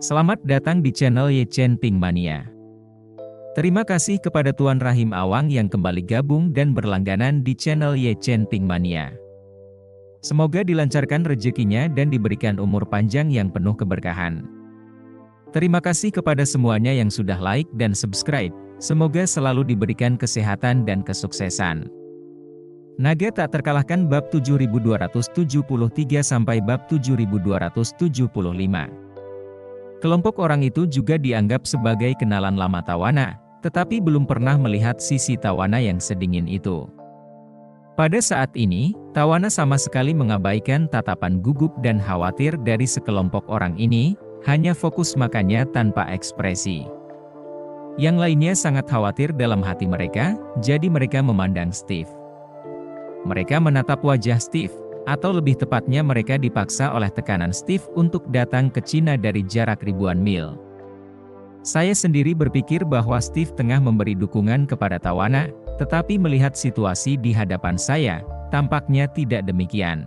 Selamat datang di channel Ye Chen Ping Mania. Terima kasih kepada Tuan Rahim Awang yang kembali gabung dan berlangganan di channel Ye Chen Ping Mania. Semoga dilancarkan rezekinya dan diberikan umur panjang yang penuh keberkahan. Terima kasih kepada semuanya yang sudah like dan subscribe. Semoga selalu diberikan kesehatan dan kesuksesan. Naga tak terkalahkan bab 7273 sampai bab 7275. Kelompok orang itu juga dianggap sebagai kenalan lama Tawana, tetapi belum pernah melihat sisi Tawana yang sedingin itu. Pada saat ini, Tawana sama sekali mengabaikan tatapan gugup dan khawatir dari sekelompok orang ini, hanya fokus makannya tanpa ekspresi. Yang lainnya sangat khawatir dalam hati mereka, jadi mereka memandang Steve. Mereka menatap wajah Steve. Atau lebih tepatnya mereka dipaksa oleh tekanan Steve untuk datang ke Cina dari jarak ribuan mil. Saya sendiri berpikir bahwa Steve tengah memberi dukungan kepada Tawana, tetapi melihat situasi di hadapan saya, tampaknya tidak demikian.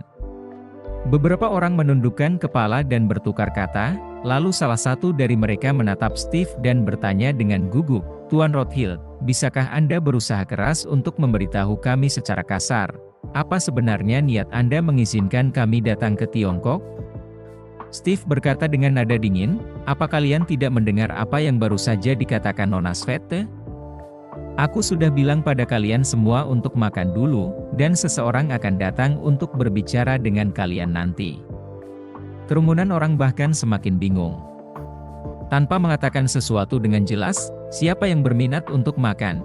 Beberapa orang menundukkan kepala dan bertukar kata, lalu salah satu dari mereka menatap Steve dan bertanya dengan gugup, "Tuan Rothschild, bisakah Anda berusaha keras untuk memberitahu kami secara kasar? Apa sebenarnya niat Anda mengizinkan kami datang ke Tiongkok?" Steve berkata dengan nada dingin, "Apa kalian tidak mendengar apa yang baru saja dikatakan Nona Svete? Aku sudah bilang pada kalian semua untuk makan dulu, dan seseorang akan datang untuk berbicara dengan kalian nanti." Kerumunan orang bahkan semakin bingung. Tanpa mengatakan sesuatu dengan jelas, siapa yang berminat untuk makan?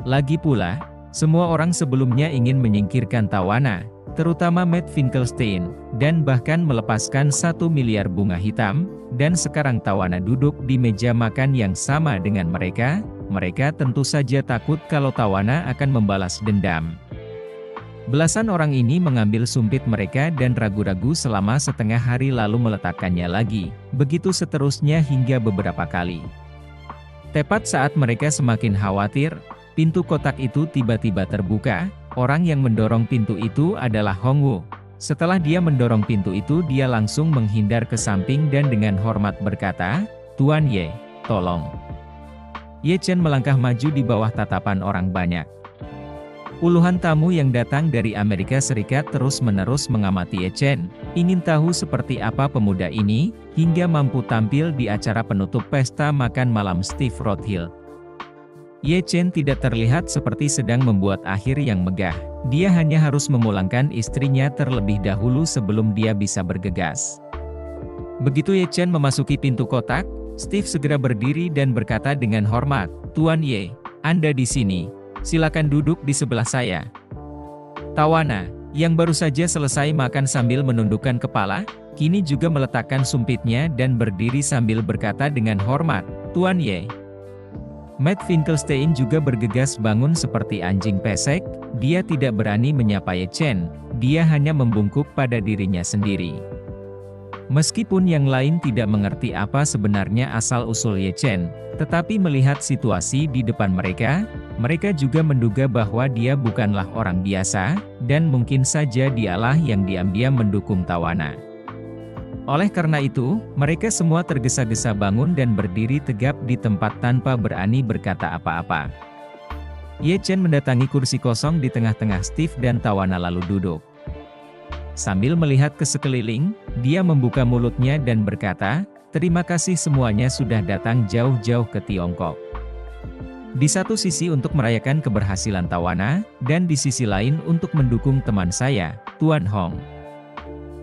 Lagi pula, semua orang sebelumnya ingin menyingkirkan Tawana, terutama Matt Finkelstein, dan bahkan melepaskan 1 miliar bunga hitam, dan sekarang Tawana duduk di meja makan yang sama dengan mereka, mereka tentu saja takut kalau Tawana akan membalas dendam. Belasan orang ini mengambil sumpit mereka dan ragu-ragu selama setengah hari lalu meletakkannya lagi, begitu seterusnya hingga beberapa kali. Tepat saat mereka semakin khawatir, pintu kotak itu tiba-tiba terbuka. Orang yang mendorong pintu itu adalah Hong Wu. Setelah dia mendorong pintu itu, dia langsung menghindar ke samping dan dengan hormat berkata, "Tuan Ye, tolong." Ye Chen melangkah maju di bawah tatapan orang banyak. Puluhan tamu yang datang dari Amerika Serikat terus-menerus mengamati Ye Chen, ingin tahu seperti apa pemuda ini, hingga mampu tampil di acara penutup pesta makan malam Steve Rothschild. Ye Chen tidak terlihat seperti sedang membuat akhir yang megah, dia hanya harus memulangkan istrinya terlebih dahulu sebelum dia bisa bergegas. Begitu Ye Chen memasuki pintu kotak, Steve segera berdiri dan berkata dengan hormat, "Tuan Ye, Anda di sini. Silakan duduk di sebelah saya." Tawana, yang baru saja selesai makan sambil menundukkan kepala, kini juga meletakkan sumpitnya dan berdiri sambil berkata dengan hormat, "Tuan Ye." Matt Finkelstein juga bergegas bangun seperti anjing pesek, dia tidak berani menyapa Ye Chen, dia hanya membungkuk pada dirinya sendiri. Meskipun yang lain tidak mengerti apa sebenarnya asal-usul Ye Chen, tetapi melihat situasi di depan mereka, mereka juga menduga bahwa dia bukanlah orang biasa, dan mungkin saja dialah yang diam-diam mendukung Tawana. Oleh karena itu, mereka semua tergesa-gesa bangun dan berdiri tegap di tempat tanpa berani berkata apa-apa. Ye Chen mendatangi kursi kosong di tengah-tengah Steve dan Tawana lalu duduk. Sambil melihat ke sekeliling, dia membuka mulutnya dan berkata, "Terima kasih semuanya sudah datang jauh-jauh ke Tiongkok. Di satu sisi untuk merayakan keberhasilan Tawana, dan di sisi lain untuk mendukung teman saya, Tuan Hong."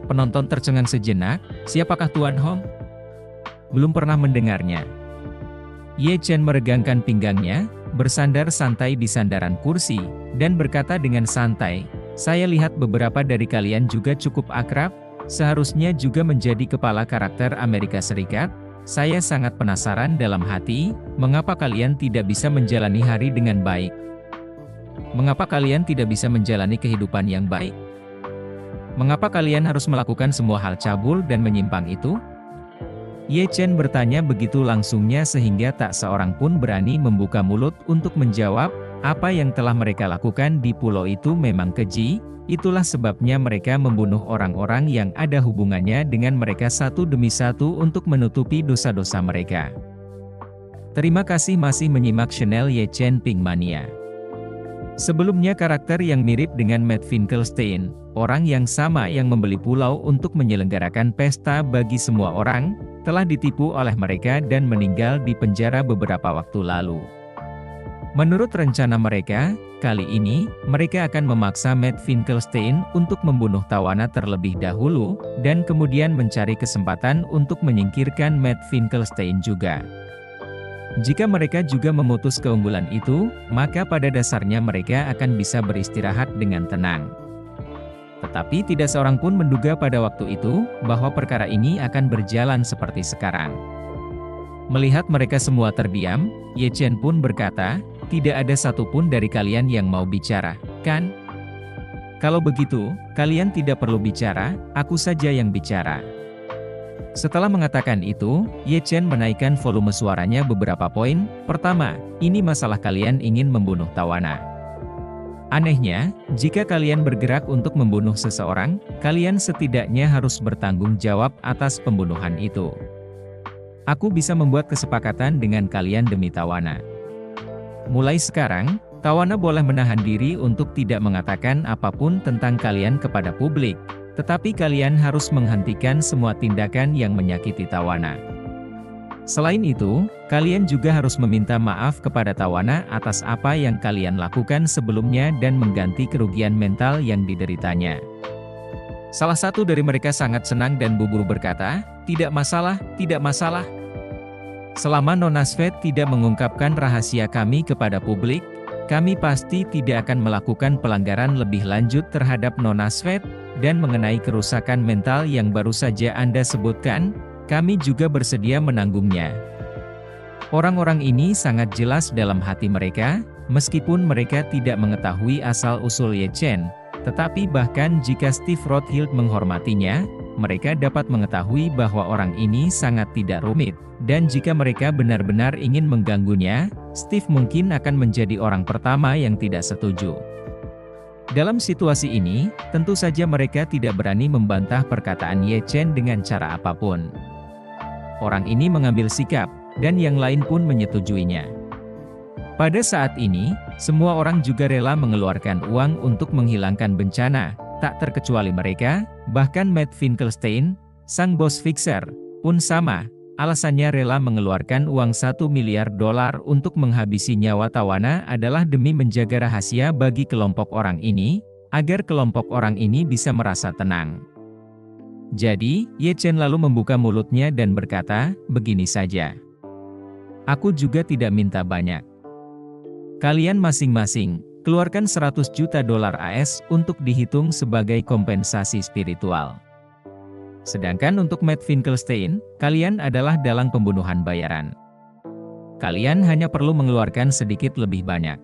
Penonton tercengang sejenak, siapakah Tuan Hong? Belum pernah mendengarnya. Ye Chen meregangkan pinggangnya, bersandar santai di sandaran kursi, dan berkata dengan santai, "Saya lihat beberapa dari kalian juga cukup akrab, seharusnya juga menjadi kepala karakter Amerika Serikat. Saya sangat penasaran dalam hati, mengapa kalian tidak bisa menjalani hari dengan baik? Mengapa kalian tidak bisa menjalani kehidupan yang baik? Mengapa kalian harus melakukan semua hal cabul dan menyimpang itu?" Ye Chen bertanya begitu langsungnya sehingga tak seorang pun berani membuka mulut untuk menjawab, Apa yang telah mereka lakukan di pulau itu memang keji, itulah sebabnya mereka membunuh orang-orang yang ada hubungannya dengan mereka satu demi satu untuk menutupi dosa-dosa mereka. Terima kasih masih menyimak channel Ye Chen Ping Mania. Sebelumnya karakter yang mirip dengan Matt Finkelstein, orang yang sama yang membeli pulau untuk menyelenggarakan pesta bagi semua orang, telah ditipu oleh mereka dan meninggal di penjara beberapa waktu lalu. Menurut rencana mereka, kali ini, mereka akan memaksa Matt Finkelstein untuk membunuh tawana terlebih dahulu, dan kemudian mencari kesempatan untuk menyingkirkan Matt Finkelstein juga. Jika mereka juga memutus keunggulan itu, maka pada dasarnya mereka akan bisa beristirahat dengan tenang. Tetapi tidak seorang pun menduga pada waktu itu, bahwa perkara ini akan berjalan seperti sekarang. Melihat mereka semua terdiam, Ye Chen pun berkata, "Tidak ada satupun dari kalian yang mau bicara, kan? Kalau begitu, kalian tidak perlu bicara, aku saja yang bicara." Setelah mengatakan itu, Ye Chen menaikkan volume suaranya beberapa poin. Pertama, ini masalah kalian ingin membunuh tawana. Anehnya, jika kalian bergerak untuk membunuh seseorang, kalian setidaknya harus bertanggung jawab atas pembunuhan itu. Aku bisa membuat kesepakatan dengan kalian demi tawana. Mulai sekarang, tawana boleh menahan diri untuk tidak mengatakan apapun tentang kalian kepada publik, tetapi kalian harus menghentikan semua tindakan yang menyakiti tawana. Selain itu, kalian juga harus meminta maaf kepada tawana atas apa yang kalian lakukan sebelumnya dan mengganti kerugian mental yang dideritanya. Salah satu dari mereka sangat senang dan buru-buru berkata, "Tidak masalah, tidak masalah. Selama Nona Svet tidak mengungkapkan rahasia kami kepada publik, kami pasti tidak akan melakukan pelanggaran lebih lanjut terhadap Nona Svet, dan mengenai kerusakan mental yang baru saja Anda sebutkan, kami juga bersedia menanggungnya." Orang-orang ini sangat jelas dalam hati mereka, meskipun mereka tidak mengetahui asal-usul Ye Chen, tetapi bahkan jika Steve Rothschild menghormatinya, mereka dapat mengetahui bahwa orang ini sangat tidak rumit, dan jika mereka benar-benar ingin mengganggunya, Steve mungkin akan menjadi orang pertama yang tidak setuju. Dalam situasi ini, tentu saja mereka tidak berani membantah perkataan Ye Chen dengan cara apapun. Orang ini mengambil sikap, dan yang lain pun menyetujuinya. Pada saat ini, semua orang juga rela mengeluarkan uang untuk menghilangkan bencana, tak terkecuali mereka, bahkan Matt Finkelstein, sang bos fixer, pun sama. Alasannya rela mengeluarkan uang $1 miliar untuk menghabisi nyawa tawana adalah demi menjaga rahasia bagi kelompok orang ini, agar kelompok orang ini bisa merasa tenang. Jadi, Ye Chen lalu membuka mulutnya dan berkata, "Begini saja. Aku juga tidak minta banyak. Kalian masing-masing, keluarkan $100 juta AS untuk dihitung sebagai kompensasi spiritual. Sedangkan untuk Matt Finkelstein, kalian adalah dalang pembunuhan bayaran. Kalian hanya perlu mengeluarkan sedikit lebih banyak.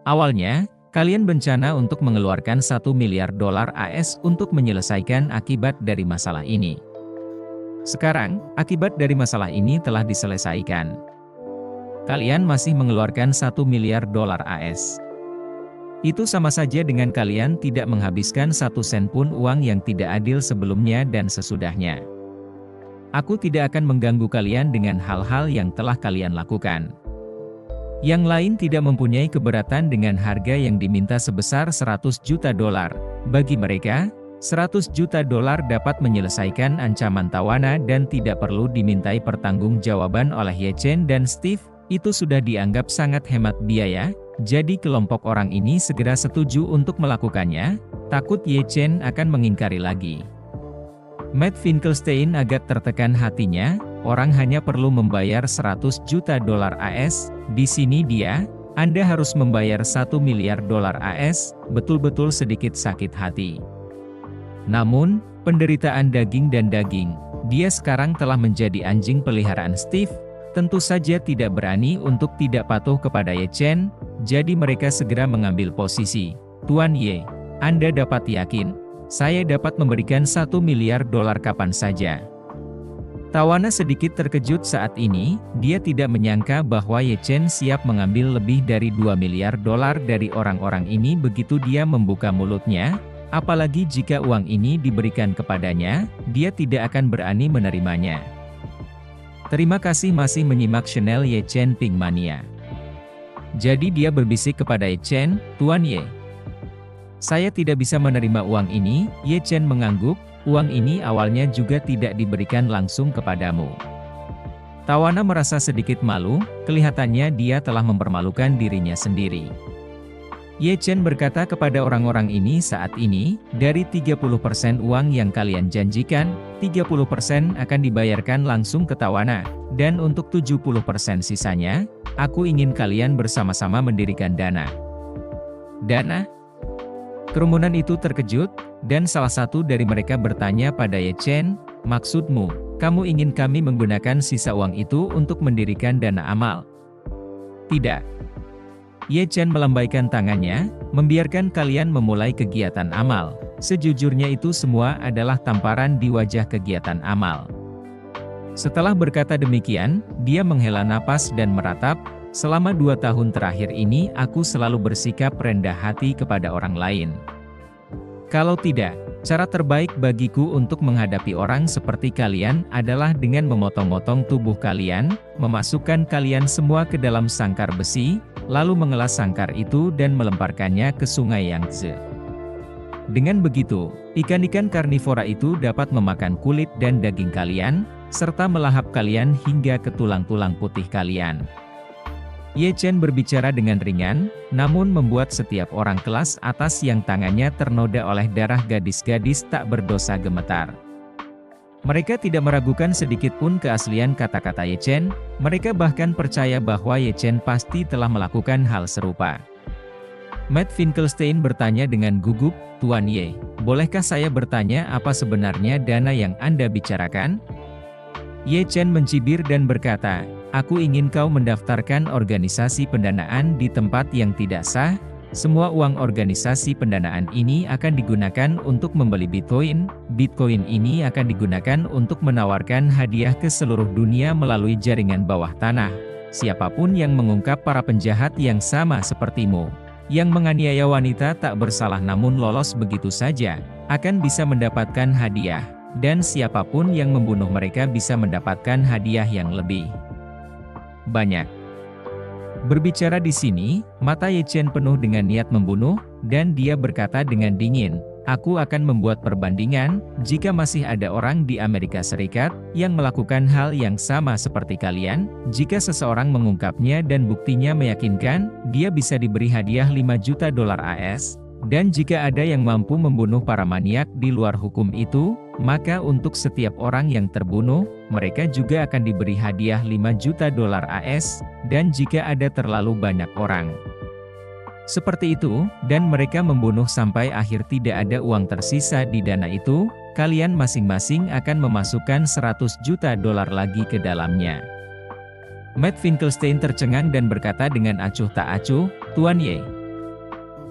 Awalnya, kalian berencana untuk mengeluarkan $1 miliar AS untuk menyelesaikan akibat dari masalah ini. Sekarang, akibat dari masalah ini telah diselesaikan. Kalian masih mengeluarkan $1 miliar AS. Itu sama saja dengan kalian tidak menghabiskan 1 sen pun uang yang tidak adil sebelumnya dan sesudahnya. Aku tidak akan mengganggu kalian dengan hal-hal yang telah kalian lakukan. Yang lain tidak mempunyai keberatan dengan harga yang diminta sebesar $100 juta. Bagi mereka, $100 juta dapat menyelesaikan ancaman tawana dan tidak perlu dimintai pertanggungjawaban oleh Ye Chen dan Steve. Itu sudah dianggap sangat hemat biaya, jadi kelompok orang ini segera setuju untuk melakukannya, takut Ye Chen akan mengingkari lagi. Matt Finkelstein agak tertekan hatinya, orang hanya perlu membayar $100 juta AS, di sini dia, Anda harus membayar $1 miliar AS, betul-betul sedikit sakit hati. Namun, penderitaan daging dan daging, dia sekarang telah menjadi anjing peliharaan Steve, tentu saja tidak berani untuk tidak patuh kepada Ye Chen, jadi mereka segera mengambil posisi. "Tuan Ye, Anda dapat yakin, saya dapat memberikan $1 miliar kapan saja. Tawana sedikit terkejut saat ini, dia tidak menyangka bahwa Ye Chen siap mengambil lebih dari 2 miliar dolar dari orang-orang ini begitu dia membuka mulutnya, apalagi jika uang ini diberikan kepadanya, dia tidak akan berani menerimanya. Terima kasih masih menyimak channel Ye Chen Pink Mania. Jadi dia berbisik kepada Ye Chen, "Tuan Ye, saya tidak bisa menerima uang ini." Ye Chen mengangguk. "Uang ini awalnya juga tidak diberikan langsung kepadamu." Tawana merasa sedikit malu, kelihatannya dia telah mempermalukan dirinya sendiri. Ye Chen berkata kepada orang-orang ini saat ini, "Dari 30% uang yang kalian janjikan, 30% akan dibayarkan langsung ke Tawana, dan untuk 70% sisanya, aku ingin kalian bersama-sama mendirikan dana." "Dana?" Kerumunan itu terkejut, dan salah satu dari mereka bertanya pada Ye Chen, "Maksudmu, kamu ingin kami menggunakan sisa uang itu untuk mendirikan dana amal?" "Tidak." Ye Chen melambaikan tangannya, "Membiarkan kalian memulai kegiatan amal. Sejujurnya itu semua adalah tamparan di wajah kegiatan amal." Setelah berkata demikian, dia menghela napas dan meratap, "Selama 2 tahun terakhir ini aku selalu bersikap rendah hati kepada orang lain. Kalau tidak, cara terbaik bagiku untuk menghadapi orang seperti kalian adalah dengan memotong-motong tubuh kalian, memasukkan kalian semua ke dalam sangkar besi, lalu mengelas sangkar itu dan melemparkannya ke sungai Yangtze. Dengan begitu, ikan-ikan karnivora itu dapat memakan kulit dan daging kalian, serta melahap kalian hingga ke tulang-tulang putih kalian." Ye Chen berbicara dengan ringan, namun membuat setiap orang kelas atas yang tangannya ternoda oleh darah gadis-gadis tak berdosa gemetar. Mereka tidak meragukan sedikit pun keaslian kata-kata Ye Chen, mereka bahkan percaya bahwa Ye Chen pasti telah melakukan hal serupa. Matt Finkelstein bertanya dengan gugup, "Tuan Ye, bolehkah saya bertanya apa sebenarnya dana yang Anda bicarakan?" Ye Chen mencibir dan berkata, "Aku ingin kau mendaftarkan organisasi pendanaan di tempat yang tidak sah. Semua uang organisasi pendanaan ini akan digunakan untuk membeli Bitcoin. Bitcoin ini akan digunakan untuk menawarkan hadiah ke seluruh dunia melalui jaringan bawah tanah. Siapapun yang mengungkap para penjahat yang sama sepertimu, yang menganiaya wanita tak bersalah namun lolos begitu saja, akan bisa mendapatkan hadiah. Dan siapapun yang membunuh mereka bisa mendapatkan hadiah yang lebih banyak." Berbicara di sini, mata Ye Chen penuh dengan niat membunuh, dan dia berkata dengan dingin, "Aku akan membuat perbandingan, jika masih ada orang di Amerika Serikat, yang melakukan hal yang sama seperti kalian, jika seseorang mengungkapnya dan buktinya meyakinkan, dia bisa diberi hadiah 5 juta dolar AS, dan jika ada yang mampu membunuh para maniak di luar hukum itu, maka untuk setiap orang yang terbunuh, mereka juga akan diberi hadiah 5 juta dolar AS, dan jika ada terlalu banyak orang seperti itu, dan mereka membunuh sampai akhir tidak ada uang tersisa di dana itu, kalian masing-masing akan memasukkan 100 juta dolar lagi ke dalamnya." Matt Finkelstein tercengang dan berkata dengan acuh tak acuh, "Tuan Ye,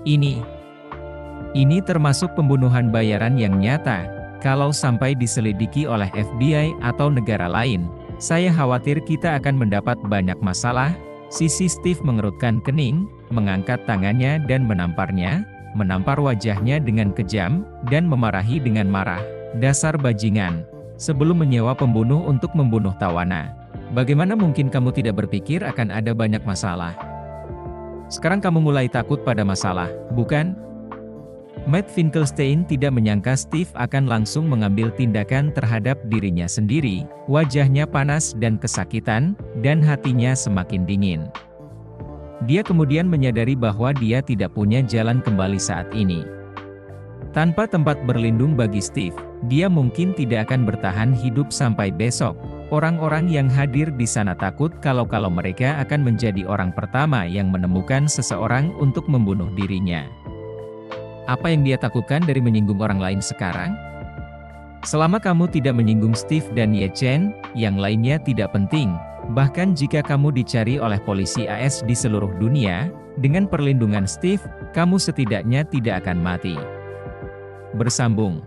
ini termasuk pembunuhan bayaran yang nyata. Kalau sampai diselidiki oleh FBI atau negara lain, saya khawatir kita akan mendapat banyak masalah." Sisi Steve mengerutkan kening, mengangkat tangannya dan menampar wajahnya dengan kejam, dan memarahi dengan marah. "Dasar bajingan. Sebelum menyewa pembunuh untuk membunuh Tawana, bagaimana mungkin kamu tidak berpikir akan ada banyak masalah? Sekarang kamu mulai takut pada masalah, bukan?" Matt Finkelstein tidak menyangka Steve akan langsung mengambil tindakan terhadap dirinya sendiri, wajahnya panas dan kesakitan, dan hatinya semakin dingin. Dia kemudian menyadari bahwa dia tidak punya jalan kembali saat ini. Tanpa tempat berlindung bagi Steve, dia mungkin tidak akan bertahan hidup sampai besok. Orang-orang yang hadir di sana takut kalau mereka akan menjadi orang pertama yang menemukan seseorang untuk membunuh dirinya. Apa yang dia takutkan dari menyinggung orang lain sekarang? Selama kamu tidak menyinggung Steve dan Ye Chen, yang lainnya tidak penting. Bahkan jika kamu dicari oleh polisi AS di seluruh dunia, dengan perlindungan Steve, kamu setidaknya tidak akan mati. Bersambung.